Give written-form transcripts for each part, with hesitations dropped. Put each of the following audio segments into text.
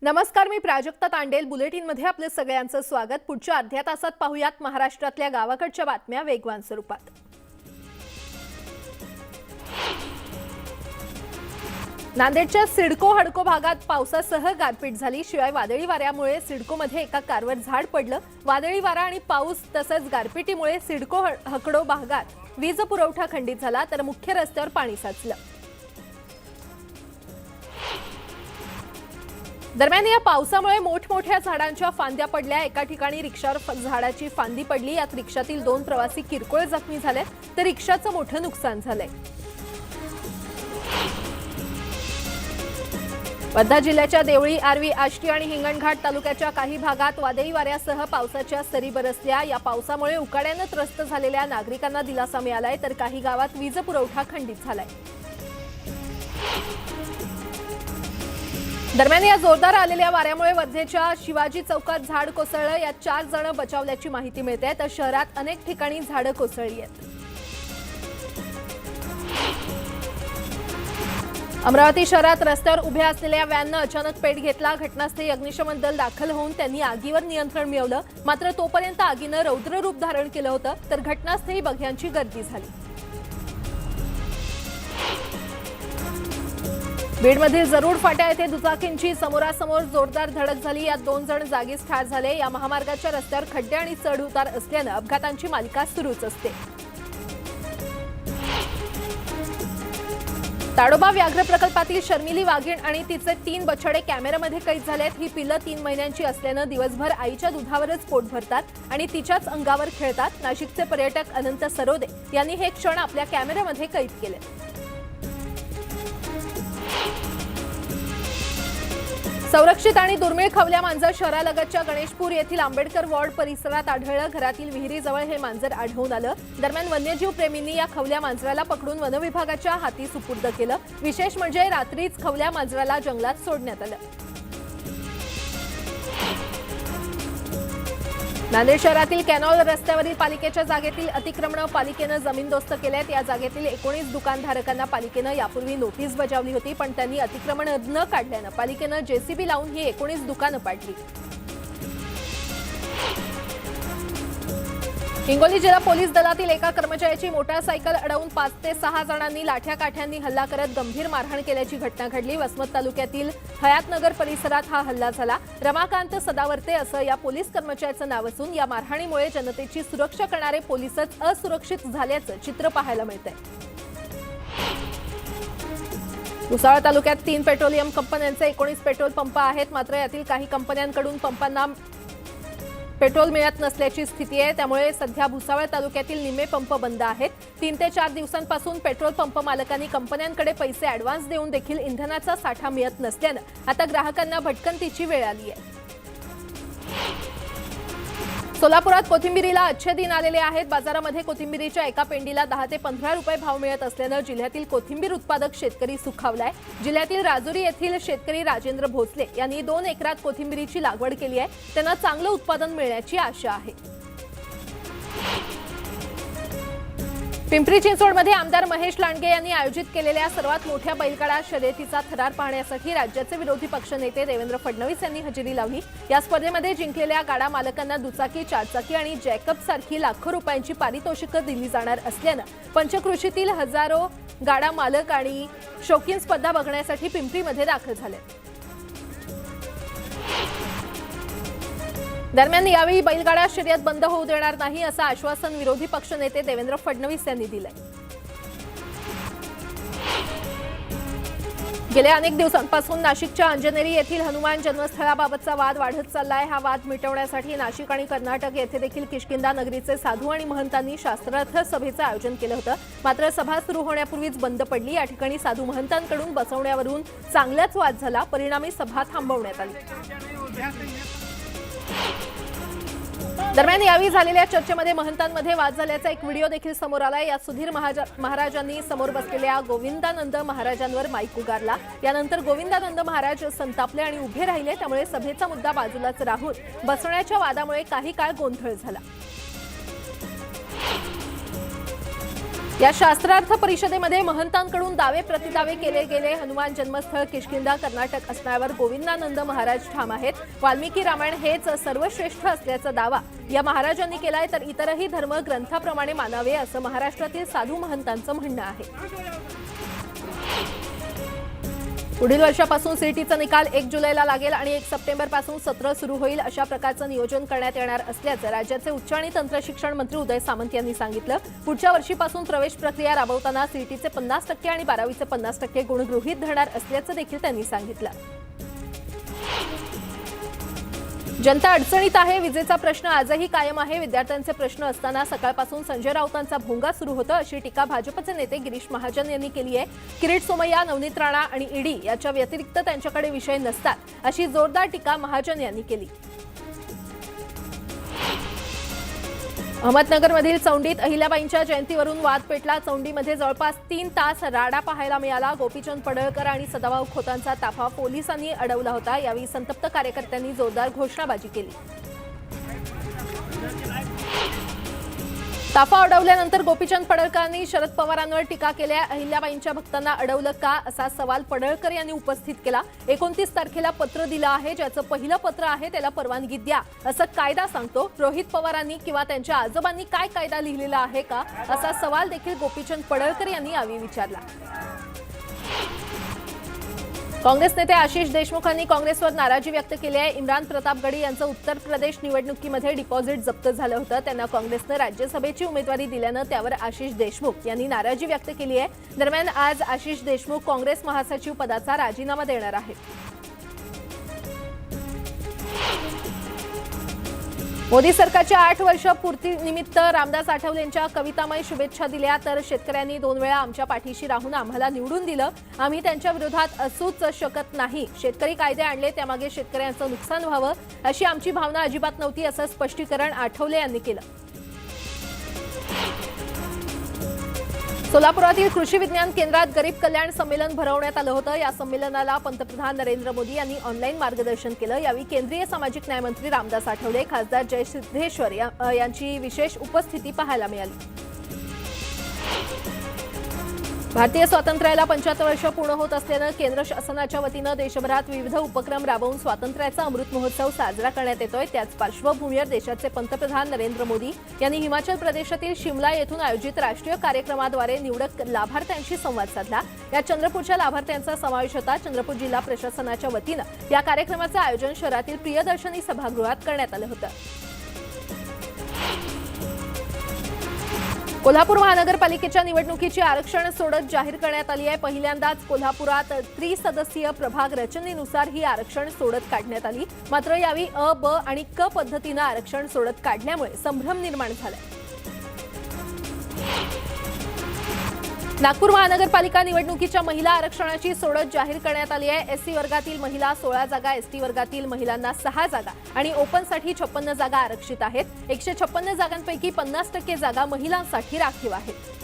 नमस्कार, मी प्राजक्ता तांडेल. बुलेटिनमध्ये आपले सगळ्यांचं स्वागत. पुढच्या अर्ध्या तासात पाहूयात महाराष्ट्रातल्या गावाकडच्या बातम्या वेगवान स्वरूपात. नांदेडच्या सिडको हडको भागात पावसासह गारपीट झाली. शिवाय वादळी वाऱ्यामुळे सिडकोमध्ये एका कारवर झाड पडलं. वादळी वारा आणि पाऊस तसंच गारपिटीमुळे सिडको हकडो भागात वीज पुरवठा खंडित झाला, तर मुख्य रस्त्यावर पाणी साचलं. दरम्यान या पावसामुळे मोठमोठ्या झाडांच्या फांद्या पडल्या. एका ठिकाणी रिक्षावर झाडाची फांदी पडली. यात रिक्षातील 2 प्रवासी किरकोळ जखमी झाले, तर रिक्षाचं मोठं नुकसान झालंय. वर्धा जिल्ह्याच्या देवळी, आर्वी, आष्टी आणि हिंगणघाट तालुक्याच्या काही भागात वादळी वाऱ्यासह पावसाच्या सरी बरसल्या. या पावसामुळे उकाड्यानं त्रस्त झालेल्या नागरिकांना दिलासा मिळालाय, तर काही गावात वीज पुरवठा खंडित झालाय. दरम्यान या जोरदार आलेल्या वाऱ्यामुळे वर्धेच्या शिवाजी चौकात झाड कोसळलं. यात 4 जण बचावल्याची माहिती मिळते, तर शहरात अनेक ठिकाणी झाडं कोसळली आहेत. अमरावती शहरात रस्त्यावर उभ्या असलेल्या व्हॅननं अचानक पेट घेतला. घटनास्थळी अग्निशमन दल दाखल होऊन त्यांनी आगीवर नियंत्रण मिळवलं. मात्र तोपर्यंत आगीनं रौद्र रूप धारण केलं होतं, तर घटनास्थळी बघ्यांची गर्दी झाली. बीडमधील जरूड फाटा येथे दुचाकींची समोरासमोर जोरदार धडक झाली. यात 2 जण जागीच ठार झाले. या महामार्गाच्या रस्त्यावर खड्डे आणि चढ उतार असल्यानं अपघातांची मालिका सुरूच असते. ताडोबा व्याघ्र प्रकल्पातील शर्मिली वाघीण आणि तिचे 3 बछडे कॅमेऱ्यामध्ये कैद झालेत. ही पिल्लं 3 महिन्यांची असल्यानं दिवसभर आईच्या दुधावरच पोट भरतात आणि तिच्याच अंगावर खेळतात. नाशिकचे पर्यटक अनंत सरोदे यांनी हे क्षण आपल्या कॅमेऱ्यामध्ये कैद केले. संरक्षित आणि दुर्मिळ खवल्या मांजर शहरालगतच्या गणेशपूर येथील आंबेडकर वॉर्ड परिसरात आढळलं. घरातील विहिरीजवळ हे मांजर आढळून आलं. दरम्यान वन्यजीव प्रेमींनी या खवल्या मांजराला पकडून वनविभागाच्या हाती सुपूर्द केलं. विशेष म्हणजे रात्रीच खवल्या मांजराला जंगलात सोडण्यात आलं. नांदेड शहरातील कॅनॉल रस्त्यावरील पालिकेच्या जागेतील अतिक्रमण पालिकेनं जमीनदोस्त केलेत. या जागेतील 19 दुकानधारकांना पालिकेनं यापूर्वी नोटीस बजावली होती, पण त्यांनी अतिक्रमण न काढल्यानं पालिकेनं जेसीबी लावून ही 19 दुकानं पाडली. हिंगोली जिल्हा पोलीस दलातील एका कर्मचाऱ्याची मोटारसायकल अडवून 5 ते 6 जणांनी लाठ्या-काठ्यांनी हल्ला करत गंभीर मारहाण केल्याची घटना घडली. वसमत तालुक्यातील हयातनगर परिसरात हा हल्ला झाला. रमाकांत सदावर्ते असं या पोलीस कर्मचाऱ्याचं नाव असून या मारहाणीमुळे जनतेची सुरक्षा करणारे पोलीसच असुरक्षित झाल्याचं चित्र पाहायला मिळतंय. भुसावळ तालुक्यात 3 पेट्रोलियम कंपन्यांचे 19 पेट्रोल पंप आहेत. मात्र यातील काही कंपन्यांकडून पंपांना पेट्रोल मिळत नसल्याची स्थिती आहे. त्यामुळे सध्या भुसावळ तालुक्यातील निम्मे पंप बंद आहेत. 3 ते 4 दिवसांपासून पेट्रोल पंप मालकांनी कंपन्यांकडे पैसे ॲडव्हान्स देऊन देखील इंधनाचा साठा मिळत नसल्यानं आता ग्राहकांना भटकंतीची वेळ आली आहे. सोलापुरात कोथिंबिरीला अच्छे दिन आलेले आहेत. बाजारामध्ये कोथिंबिरीच्या एका पेंडीला 10 ते 15 रुपये भाव मिळत असल्यानं जिल्ह्यातील कोथिंबीर उत्पादक शेतकरी सुखावलाय. जिल्ह्यातील राजुरी येथील शेतकरी राजेंद्र भोसले यांनी 2 एकरात कोथिंबिरीची लागवड केली आहे. त्यांना चांगलं उत्पादन मिळण्याची आशा आहे. पिंपरी चिंचवडमध्ये आमदार महेश लांडगे यांनी आयोजित केलेल्या सर्वात मोठ्या बैलगाडा शर्यतीचा थरार पाहण्यासाठी राज्याचे विरोधी पक्षनेते देवेंद्र फडणवीस यांनी हजेरी लावली. या स्पर्धेमध्ये जिंकलेल्या गाडा मालकांना दुचाकी, 4 चाकी आणि जॅकअप सारखी लाखो रुपयांची पारितोषिकं दिली जाणार असल्यानं पंचकृषीतील हजारो गाडा मालक आणि शौकीन स्पर्धा बघण्यासाठी पिंपरीमध्ये दाखल झाले. दरम्यान यावेळी बैलगाडा शर्यत बंद होऊ देणार नाही असं आश्वासन विरोधी पक्षनेते देवेंद्र फडणवीस यांनी दिलंय. गेल्या अनेक दिवसांपासून नाशिकच्या अंजनेरी येथील हनुमान जन्मस्थळाबाबतचा वाद वाढत चाललाय. हा वाद मिटवण्यासाठी नाशिक आणि कर्नाटक येथे देखील किष्किंधा नगरीचे साधू आणि महंतांनी शास्त्रार्थ सभेचं आयोजन केलं होतं. मात्र सभा सुरू होण्यापूर्वीच बंद पडली. या ठिकाणी साधू महंतांकडून बसवण्यावरून चांगलाच वाद झाला. परिणामी सभा थांबवण्यात आली. दरम्यान यावेळी झालेल्या चर्चेमध्ये महंतांमध्ये वाद झाल्याचा एक व्हिडिओ देखील समोर आला. यात सुधीर महाराजांनी समोर बसलेल्या गोविंदानंद महाराजांवर माईक उगारला. यानंतर गोविंदानंद महाराज संतापले आणि उभे राहिले. त्यामुळे सभेचा मुद्दा बाजूलाच राहून बसवण्याच्या वादामुळे काही काळ गोंधळ झाला. या शास्त्रार्थ परिषदेमध्ये महंतांकडून दावे प्रतिदावे केले गेले. हनुमान जन्मस्थळ किष्किंधा कर्नाटक असण्यावर गोविंदानंद महाराज ठाम आहेत. वाल्मिकी रामायण हेच सर्वश्रेष्ठ असल्याचा दावा या महाराजांनी केलाय, तर इतरही धर्म ग्रंथाप्रमाणे मानावे असं महाराष्ट्रातील साधू महंतांचं म्हणणं आहे. पुढील वर्षापासून सीईटीचा निकाल 1 जुलैला लागेल आणि 1 सप्टेंबरपासून सत्र सुरू होईल अशा प्रकारचं नियोजन करण्यात येणार असल्याचं राज्याचे उच्च आणि तंत्र शिक्षण मंत्री उदय सामंत यांनी सांगितलं. पुढच्या वर्षीपासून प्रवेश प्रक्रिया राबवताना सीईटीचे 50% आणि 12वीचे 50% गुण गृहीत धरणार असल्याचं देखील त्यांनी सांगितलं. जनता अडचणीत आहे. विजेचा प्रश्न आजही कायम आहे. विद्यार्थ्यांचे प्रश्न असताना सकाळपासून संजय राऊतांचा भोंगा सुरू होता अशी टीका भाजपचे नेते गिरीश महाजन यांनी केली आहे. किरीट सोमय्या, नवनीत राणा आणि ईडी याच्या व्यतिरिक्त त्यांच्याकडे विषय नसतात अशी जोरदार टीका महाजन यांनी केली. अहमदनगरमधील चौंडीत अहिल्याबाईंच्या जयंतीवरून वाद पेटला. चौंडीमध्ये जवळपास 3 तास राडा पाहायला मिळाला. गोपीचंद पडळकर आणि सदाभाऊ खोतांचा ताफा पोलिसांनी अडवला होता. यावेळी संतप्त कार्यकर्त्यांनी जोरदार घोषणाबाजी केली. ताफा अडवल्यानंतर गोपीचंद पडळकरांनी शरद पवारांवर टीका केल्या. अहिल्याबाईंच्या भक्तांना अडवलं का असा सवाल पडळकर यांनी उपस्थित केला. 29 तारखेला पत्र दिलं आहे, ज्याचं पहिलं पत्र आहे त्याला परवानगी द्या असं कायदा सांगतो. रोहित पवारांनी किंवा त्यांच्या आजोबांनी काय कायदा लिहिलेला आहे का असा सवाल देखील गोपीचंद पडळकर यांनी यावेळी विचारला. काँग्रेस नेते आशिष देशमुखांनी काँग्रेसवर नाराजी व्यक्त केली आहे. इम्रान प्रतापगडी यांचं उत्तर प्रदेश निवडणुकीमध्ये डिपॉझिट जप्त झालं होतं. त्यांना काँग्रेसनं राज्यसभेची उमेदवारी दिल्यानं त्यावर आशिष देशमुख यांनी नाराजी व्यक्त केली आहे. दरम्यान आज आशिष देशमुख काँग्रेस महासचिव पदाचा राजीनामा देणार आहेत. मोदी सरकारच्या 8 वर्ष पूर्तीनिमित्त रामदास आठवलेंच्या कवितामय शुभेच्छा दिल्या. तर शेतकऱ्यांनी 2 वेळा आमच्या पाठीशी राहून आम्हाला निवडून दिलं. आम्ही त्यांच्या विरोधात असूच शकत नाही. शेतकरी कायदे आणले त्यामागे शेतकऱ्यांचं नुकसान व्हावं अशी आमची भावना अजिबात नव्हती असं स्पष्टीकरण आठवले यांनी केलं. सोलापुरातील कृषी विज्ञान केंद्रात गरीब कल्याण संमेलन भरवण्यात आलं होतं. या संमेलनाला पंतप्रधान नरेंद्र मोदी यांनी ऑनलाईन मार्गदर्शन केलं. यावेळी केंद्रीय सामाजिक न्याय मंत्री रामदास आठवले, खासदार जयसिद्धेश्वर यांची विशेष उपस्थिती पाहायला मिळाली. भारतीय स्वातंत्र्याला 75 वर्ष पूर्ण होत असल्यानं केंद्र शासनाच्या वतीनं देशभरात विविध उपक्रम राबवून स्वातंत्र्याचा अमृत महोत्सव साजरा करण्यात येतोय. त्याच पार्श्वभूमीवर देशाचे पंतप्रधान नरेंद्र मोदी यांनी हिमाचल प्रदेशातील शिमला येथून आयोजित राष्ट्रीय कार्यक्रमाद्वारे निवडक लाभार्थ्यांशी संवाद साधला. या चंद्रपूरच्या लाभार्थ्यांचा समावेश होता. चंद्रपूर जिल्हा प्रशासनाच्या वतीनं या कार्यक्रमाचं आयोजन शहरातील प्रियदर्शनी सभागृहात करण्यात आलं होतं. कोल्हापूर महानगरपालिकेच्या निवडणुकीची आरक्षण सोडत जाहीर करण्यात आली आहे. पहिल्यांदाच कोल्हापुरात त्रिसदस्यीय प्रभाग रचनेनुसार ही आरक्षण सोडत काढण्यात आली. मात्र यावेळी अ, ब आणि क पद्धतीनं आरक्षण सोडत काढल्यामुळे संभ्रम निर्माण झालाय. नागपूर महानगरपालिका निवडणुकीच्या महिला आरक्षणाची सोडत जाहीर करण्यात आली आहे. एससी वर्गातील महिला 16 जागा, एसटी वर्गातील महिलांना 6 जागा आणि ओपनसाठी 56 जागा आरक्षित आहेत. 156 जागांपैकी 50% जागा महिलांसाठी राखीव आहेत.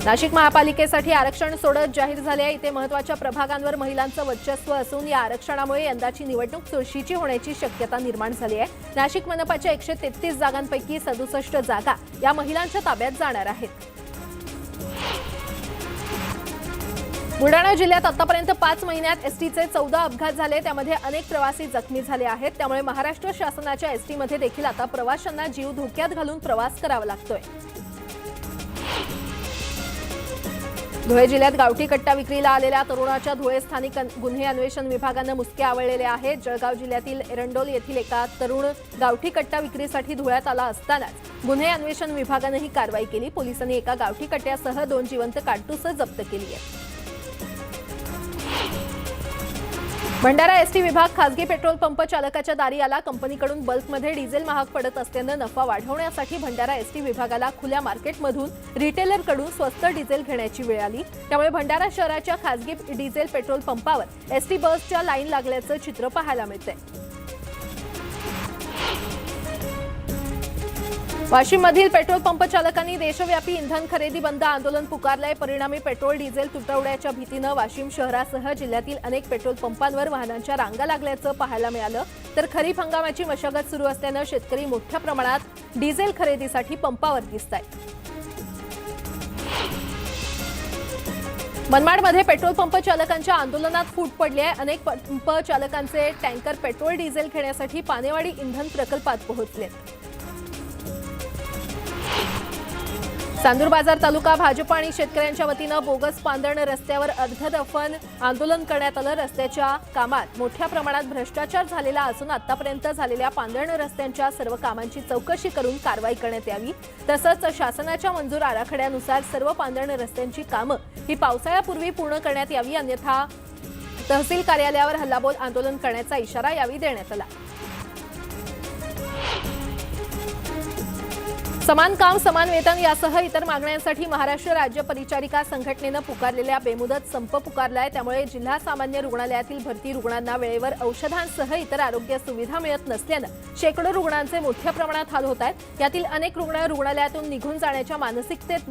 नाशिक महापालिकेसाठी आरक्षण सोडत जाहीर झाले आहे. इथे महत्त्वाच्या प्रभागांवर महिलांचं वर्चस्व असून या आरक्षणामुळे यंदाची निवडणूक चुरशीची होण्याची शक्यता निर्माण झाली आहे. नाशिक मनपाच्या 133 जागांपैकी 67 जागा या महिलांच्या ताब्यात जाणार आहेत. बुलढाणा जिल्ह्यात आतापर्यंत 5 महिन्यात एसटीचे 14 अपघात झाले. त्यामध्ये अनेक प्रवासी जखमी झाले आहेत. त्यामुळे महाराष्ट्र शासनाच्या एसटीमध्ये देखील आता प्रवाशांना जीव धोक्यात घालून प्रवास करावा लागतोय. धुळे जिल्ह्यात गावठी कट्टा विक्रीला आलेल्या तरुणाच्या धुळे स्थानिक गुन्हे अन्वेषण विभागानं मुसके आवळलेले आहेत. जळगाव जिल्ह्यातील एरंडोल येथील एका तरुण गावठी कट्टा विक्रीसाठी धुळ्यात आला असतानाच गुन्हे अन्वेषण विभागानं ही कारवाई केली. पोलिसांनी एका गावठी कट्ट्यासह 2 जिवंत काडतुसं जप्त केली आहेत. भंडारा एसटी विभाग खासगी पेट्रोल पंप चालकाच्या दारी आला. कंपनीकडून बल्कमध्ये डिझेल महाग पडत असल्यानं नफा वाढवण्यासाठी भंडारा एसटी विभागाला खुल्या मार्केटमधून रिटेलरकडून स्वस्त डिझेल घेण्याची वेळ आली. त्यामुळे भंडारा शहराच्या खासगी डिझेल पेट्रोल पंपावर एसटी बसच्या लाईन लागल्याचं चित्र पाहायला मिळतंय. वाशिममधील पेट्रोल पंप चालकांनी देशव्यापी इंधन खरेदी बंद आंदोलन पुकारलंय। परिणामी पेट्रोल डिझेल तुटवड्याच्या भीतीनं वाशिम शहरासह जिल्ह्यातील अनेक पेट्रोल पंपांवर वाहनांच्या रांगा लागल्याचं पाहायला मिळालं। तर खरीप हंगामाची मशागत सुरू असल्यानं शेतकरी मोठ्या प्रमाणात डिझेल खरेदीसाठी पंपावर दिसतायत। मनमाडमध्ये पेट्रोल पंप चालकांच्या आंदोलनात फूट पडली आहे। अनेक पंप चालकांचे टँकर पेट्रोल डिझेल घेण्यासाठी पानेवाडी इंधन प्रकल्पात पोहोचलेत। चांदूर बाजार तालुका भाजप आणि शेतकऱ्यांच्या वतीनं बोगस पांदण रस्त्यावर अर्धदफन आंदोलन करण्यात आलं। रस्त्याच्या कामात मोठ्या प्रमाणात भ्रष्टाचार झालेला असून आतापर्यंत झालेल्या पांदण रस्त्यांच्या सर्व कामांची चौकशी करून कारवाई करण्यात यावी। तसंच शासनाच्या मंजूर आराखड्यानुसार सर्व पांदण रस्त्यांची कामं ही पावसाळ्यापूर्वी पूर्ण करण्यात यावी, अन्यथा तहसील कार्यालयावर हल्लाबोल आंदोलन करण्याचा इशारा यावेळी देण्यात आला। समान काम समान वेतन यासह इतर मागण्यांसाठी महाराष्ट्र राज्य परिचारिका संघटनेनं पुकारलेल्या बेमुदत संप पुकारलाय। त्यामुळे जिल्हा सामान्य रुग्णालयातील भरती रुग्णांना वेळेवर औषधांसह इतर आरोग्य सुविधा मिळत नसल्यानं शेकडो रुग्णांचे मोठ्या प्रमाणात हाल होत आहेत। यातील अनेक रुग्ण रुग्णालयातून निघून जाण्याच्या मानसिकतेत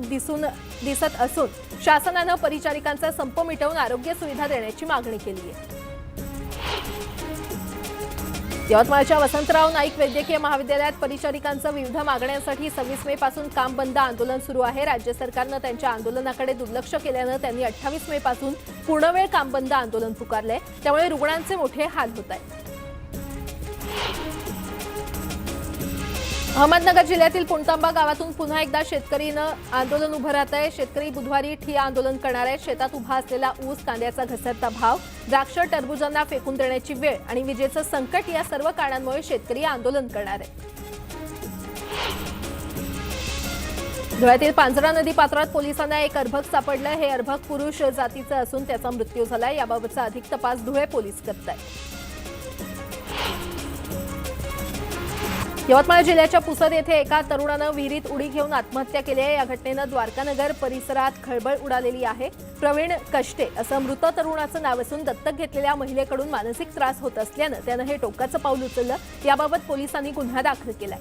दिसत असून शासनानं परिचारिकांचा संप मिटवून आरोग्य सुविधा देण्याची मागणी केली आहे। यवतमाळच्या वसंतराव नाईक वैद्यकीय महाविद्यालयात परिचारिकांचं विविध मागण्यांसाठी 26 मे पासून काम बंद आंदोलन सुरू आहे। राज्य सरकारनं त्यांच्या आंदोलनाकडे दुर्लक्ष केल्यानं त्यांनी 28 मे पासून पूर्णवेळ काम बंद आंदोलन पुकारलंय। त्यामुळे रुग्णांचे मोठे हाल होत आहेत। अहमदनगर जिल्ह्यातील पुणतांबा गावातून पुन्हा एकदा शेतकरीनं आंदोलन उभं राहत आहे। शेतकरी बुधवारी ठिय्या आंदोलन करणार आहे। शेतात उभा असलेला ऊस, कांद्याचा घसरता भाव, द्राक्ष, टरबुजांना फेकून देण्याची वेळ आणि विजेचं संकट या सर्व कारणांमुळे शेतकरी आंदोलन करणार आहे। धुळ्यातील पांझरा नदी पात्रात पोलिसांना एक अर्भक सापडलं। हे अर्भक पुरुष जातीचं असून त्याचा मृत्यू झालाय। याबाबतचा अधिक तपास धुळे पोलीस करतायत। यवतमाळ जिल्ह्याच्या पुसद येथे एका तरुणानं विहिरीत उडी घेऊन आत्महत्या केली आहे। या घटनेनं द्वारकानगर परिसरात खळबळ उडालेली आहे। प्रवीण कष्टे असं मृत तरुणाचं नाव असून दत्तक घेतलेल्या महिलेकडून मानसिक त्रास होत असल्यानं त्यानं हे टोकाचं पाऊल उचललं। याबाबत पोलिसांनी गुन्हा दाखल केलाय।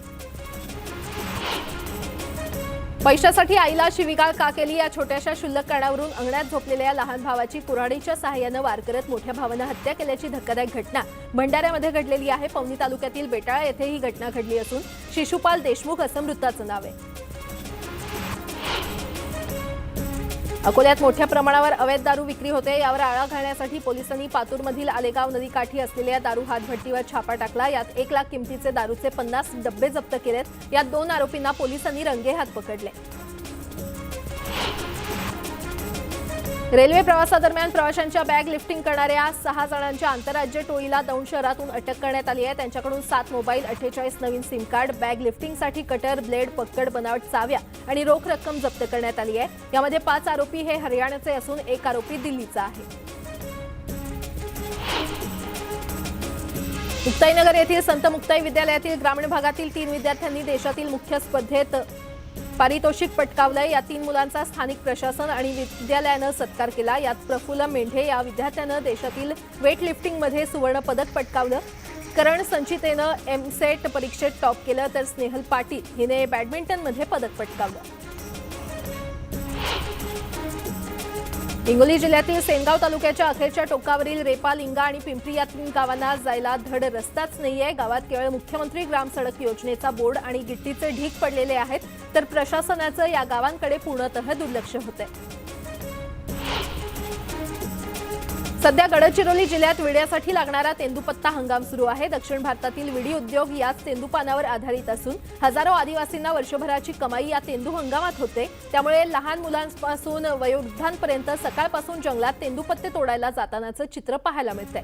पैशासाठी आईला शिवीगाळ का केली या छोट्याशा क्षुल्लक कारणावरून अंगणात झोपलेल्या लहान भावाची कुऱ्हाडीच्या सहाय्यानं वार करत मोठ्या भावानं हत्या केल्याची धक्कादायक घटना भंडाऱ्यामध्ये घडलेली आहे। पवनी तालुक्यातील बेटाळा येथे ही घटना घडली असून शिशुपाल देशमुख असं मृताचं नाव आहे। अकोल्यात मोठ्या प्रमाणावर अवैध दारू विक्री होते। यावर आळा घालण्यासाठी पोलिसांनी पातूरमधील आलेगाव नदीकाठी असलेल्या दारू हातभट्टीवर छापा टाकला। यात 1 लाख किमतीचे दारूचे 50 डब्बे जप्त केलेत। यात 2 आरोपींना पोलिसांनी रंगेहात पकडले। रेल्वे प्रवासादरम्यान प्रवाशांच्या बॅग लिफ्टिंग करणाऱ्या 6 जणांच्या आंतरराज्य टोळीला दौंड शहरातून अटक करण्यात आली आहे। त्यांच्याकडून 7 मोबाईल, 48 नवीन सिम कार्ड, बॅग लिफ्टिंगसाठी कटर, ब्लेड, पक्कड, बनावट चाव्या आणि रोख रक्कम जप्त करण्यात आली आहे। यामध्ये 5 आरोपी हे हरियाणाचे असून 1 आरोपी दिल्लीचा आहे। मुक्ताईनगर येथील संत मुक्ताई विद्यालयातील ग्रामीण भागातील 3 विद्यार्थ्यांनी देशातील मुख्य स्पर्धेत पारितोषिक पटकावलंय। या 3 मुलांचा स्थानिक प्रशासन आणि विद्यालयानं सत्कार केला। यात प्रफुल्ल मेंढे या विद्यार्थ्यानं देशातील वेट लिफ्टिंगमध्ये सुवर्ण पदक पटकावलं। करण संचितेनं एमसेट परीक्षेत टॉप केलं तर स्नेहल पाटील हिने बॅडमिंटनमध्ये पदक पटकावलं। हिंगोली जिल्ह्यातील सेनगाव तालुक्याच्या अखेरच्या टोकावरील रेपा, लिंगा आणि पिंपरी या 3 गावांना जायला धड रस्ताच नाहीये। गावात केवळ मुख्यमंत्री ग्राम सडक योजनेचा बोर्ड आणि गिट्टीचे ढीग पडलेले आहेत, तर प्रशासनाचं या गावांकडे पूर्णतः दुर्लक्ष होतंय। सध्या गडचिरोली जिल्ह्यात विड्यासाठी लागणारा तेंदूपत्ता हंगाम सुरू आहे। दक्षिण भारतातील विडी उद्योग याच तेंदूपानावर आधारित असून हजारो आदिवासींना वर्षभराची कमाई या तेंदू हंगामात होते। त्यामुळे लहान मुलांपासून वयोवृद्धांपर्यंत सकाळपासून जंगलात तेंदूपत्ते तोडायला जातानाचं चित्र पाहायला मिळतंय।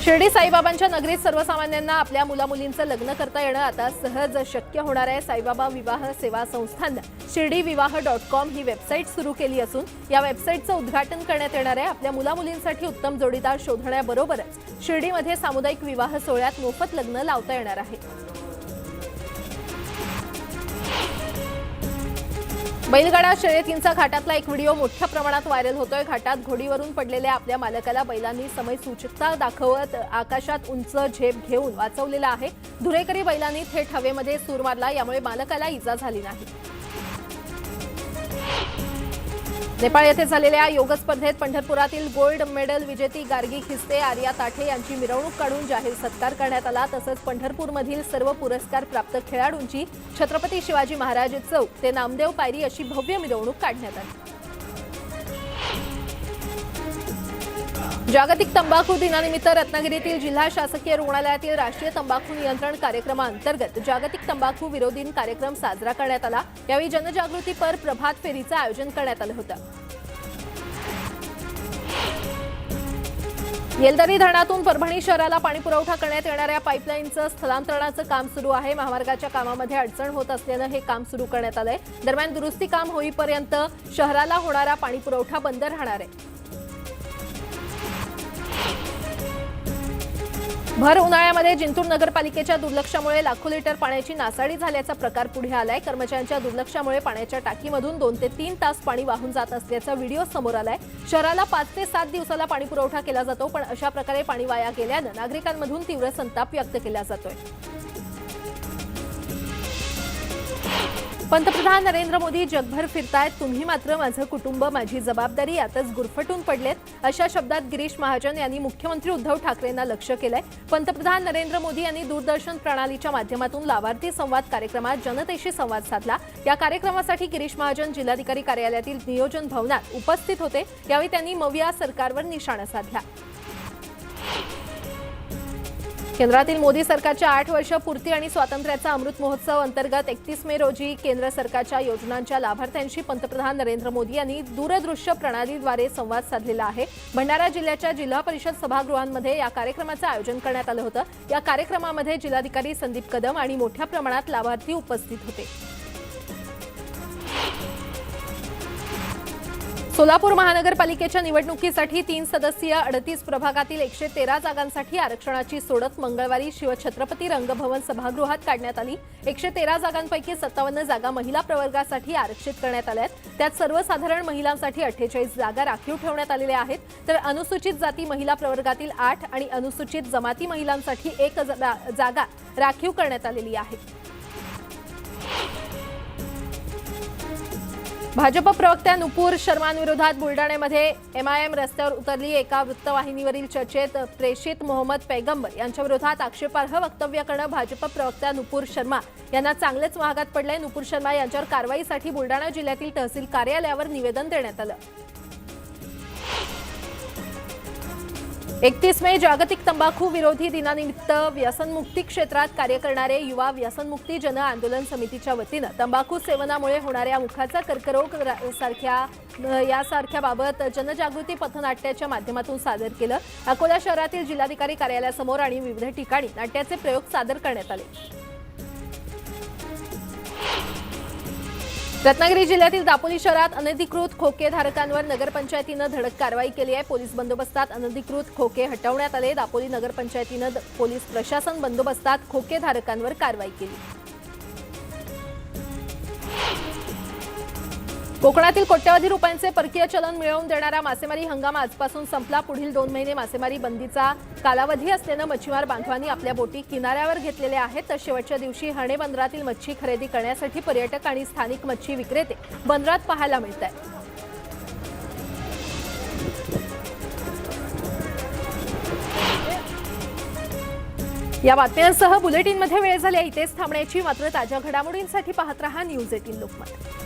शिर्डी साईबाबांच्या नगरीत सर्वसामान्यांना आपल्या मुलामुलींचं लग्न करता येणं आता सहज शक्य होणार आहे। साईबाबा विवाह सेवा संस्थान शिर्डीविवाह.com ही वेबसाईट सुरू केली असून या वेबसाईटचं उद्घाटन करण्यात येणार आहे। आपल्या मुलामुलींसाठी उत्तम जोडीदार शोधण्याबरोबरच शिर्डीमध्ये सामुदायिक विवाह सोहळ्यात मोफत लग्न लावता येणार आहे। बैलगाडा शर्यतींचा घाटातला एक व्हिडिओ मोठ्या प्रमाणात व्हायरल होतोय। घाटात घोडीवरून पडलेल्या आपल्या मालकाला बैलांनी समय सूचकता दाखवत आकाशात उंच झेप घेऊन वाचवलेला आहे। धुरेकरी बैलांनी थेट हवेमध्ये सूर मारला, यामुळे मालकाला इजा झाली नाही। नेपाळ येथे झालेल्या योग स्पर्धेत पंढरपुरातील गोल्ड मेडल विजेती गार्गी खिस्ते, आर्या ताठे यांची मिरवणूक काढून जाहीर सत्कार करण्यात आला। तसंच पंढरपूरमधील सर्व पुरस्कार प्राप्त खेळाडूंची छत्रपती शिवाजी महाराज चौक ते नामदेव पायरी अशी भव्य मिरवणूक काढण्यात आली। जागतिक तंबाखू दिनानिमित्त रत्नागिरीतील जिल्हा शासकीय रुग्णालयातील राष्ट्रीय तंबाखू नियंत्रण कार्यक्रमाअंतर्गत जागतिक तंबाखू विरोधी कार्यक्रम साजरा करण्यात आला। यावेळी जनजागृतीपर प्रभात फेरीचं आयोजन करण्यात आलं होतं। येलदरी धरणातून परभणी शहराला पाणीपुरवठा करण्यात येणाऱ्या पाईपलाईनचं स्थलांतरणाचं काम सुरू आहे। महामार्गाच्या कामामध्ये अडचण होत असल्यानं हे काम सुरू करण्यात आलंय। दरम्यान दुरुस्ती काम होईपर्यंत शहराला होणारा पाणीपुरवठा बंद राहणार आहे। भर उन्हाळ्यामध्ये जिंतूर नगरपालिकेच्या दुर्लक्षामुळे लाखो लिटर पाण्याची नासाडी झाल्याचा प्रकार पुढे आलाय। कर्मचाऱ्यांच्या दुर्लक्षामुळे पाण्याच्या टाकीमधून 2 ते 3 तास पाणी वाहून जात असल्याचा व्हिडिओ समोर आलाय। शहराला 5 ते 7 दिवसाला पाणी पुरवठा केला जातो, पण अशा प्रकारे पाणी वाया गेल्यानं नागरिकांमधून तीव्र संताप व्यक्त केला जातोय। पंतप्रधान नरेंद्र मोदी जगभर फिरतायत, तुम्ही मात्र माझं कुटुंब माझी जबाबदारी यातच गुरफटून पडलेत, अशा शब्दात गिरीश महाजन यांनी मुख्यमंत्री उद्धव ठाकरेंना लक्ष्य केलंय। पंतप्रधान नरेंद्र मोदी यांनी दूरदर्शन प्रणालीच्या माध्यमातून लाभार्थी संवाद कार्यक्रमात जनतेशी संवाद साधला। या कार्यक्रमासाठी गिरीश महाजन जिल्हाधिकारी कार्यालयातील नियोजन भवनात उपस्थित होते। यावेळी त्यांनी मविया सरकारवर निशाणा साधला। केंद्रातील मोदी सरकारच्या 8 वर्ष पूर्ती आणि स्वातंत्र्याचा अमृत महोत्सव अंतर्गत 31 मे रोजी केंद्र सरकारच्या योजनांच्या लाभार्थ्यांशी पंतप्रधान नरेंद्र मोदी यांनी दूरदृश्य प्रणालीद्वारे संवाद साधलेला आहे। भंडारा जिल्ह्याच्या जिल्हा परिषद सभागृहांमध्ये या कार्यक्रमाचं आयोजन करण्यात आलं होतं। या कार्यक्रमामध्ये जिल्हाधिकारी संदीप कदम आणि मोठ्या प्रमाणात लाभार्थी उपस्थित होते। सोलापूर महानगरपालिकेच्या निवडणुकीसाठी 3 सदस्यीय 38 प्रभागातील 113 जागांसाठी आरक्षणाची सोडत मंगळवारी शिवछत्रपती रंगभवन सभागृहात काढण्यात आली। 113 जागांपैकी 57 जागा महिला प्रवर्गासाठी आरक्षित करण्यात आल्या आहेत। त्यात सर्वसाधारण महिलांसाठी 48 जागा राखीव ठेवण्यात आलेल्या आहेत, तर अनुसूचित जाती महिला प्रवर्गातील 8 आणि अनुसूचित जमाती महिलांसाठी 1 जागा राखीव करण्यात आलेली आहे। भाजप प्रवक्त्या नुपूर शर्मांविरोधात बुलडाण्यामध्ये एमआयएम रस्त्यावर उतरली। एका वृत्तवाहिनीवरील चर्चेत प्रेषित मोहम्मद पैगंबर यांच्या विरोधात आक्षेपार्ह वक्तव्य करणं भाजप प्रवक्त्या नुपूर शर्मा यांना चांगलेच महागात पडलंय। नुपूर शर्मा यांच्यावर कारवाईसाठी बुलडाणा जिल्ह्यातील तहसील कार्यालयावर निवेदन देण्यात आलं। 31 मे जागतिक तंबाखू विरोधी दिनानिमित्त व्यसनमुक्ती क्षेत्रात कार्य करणारे युवा व्यसनमुक्ती जन आंदोलन समितीच्या वतीनं तंबाखू सेवनामुळे होणाऱ्या मुखाचा कर्करोग यासारख्या बाबत जनजागृती पथनाट्याच्या माध्यमातून सादर केलं। अकोला शहरातील जिल्हाधिकारी कार्यालयासमोर आणि विविध ठिकाणी नाट्याचे प्रयोग सादर करण्यात आले। रत्नागिरी जिल्ह्यातील दापोली शहरात अनधिकृत खोके धारकांवर नगरपंचायतीनं धडक कारवाई केली आहे। पोलीस बंदोबस्तात अनधिकृत खोके हटवण्यात आले। दापोली नगरपंचायतीनं पोलीस प्रशासन बंदोबस्तात खोके धारकांवर कारवाई केली। कोकणातील कोट्यवधी रुपयांचे परकीय चलन मिळवून देणारा मासेमारी हंगाम आजपासून संपला। पुढील 2 महिने मासेमारी बंदीचा कालावधी असल्यानं मच्छीमार बांधवांनी आपल्या बोटी किनाऱ्यावर घेतलेल्या आहेत, तर शेवटच्या दिवशी हर्णे बंदरातील मच्छी खरेदी करण्यासाठी पर्यटक आणि स्थानिक मच्छी विक्रेते बंदरात पाहायला मिळत आहेत। या बातम्यांसह बुलेटिनमध्ये वेळ झाली इथेच थांबण्याची, मात्र ताज्या घडामोडींसाठी पाहत रहा न्यूज 18 लोकमत।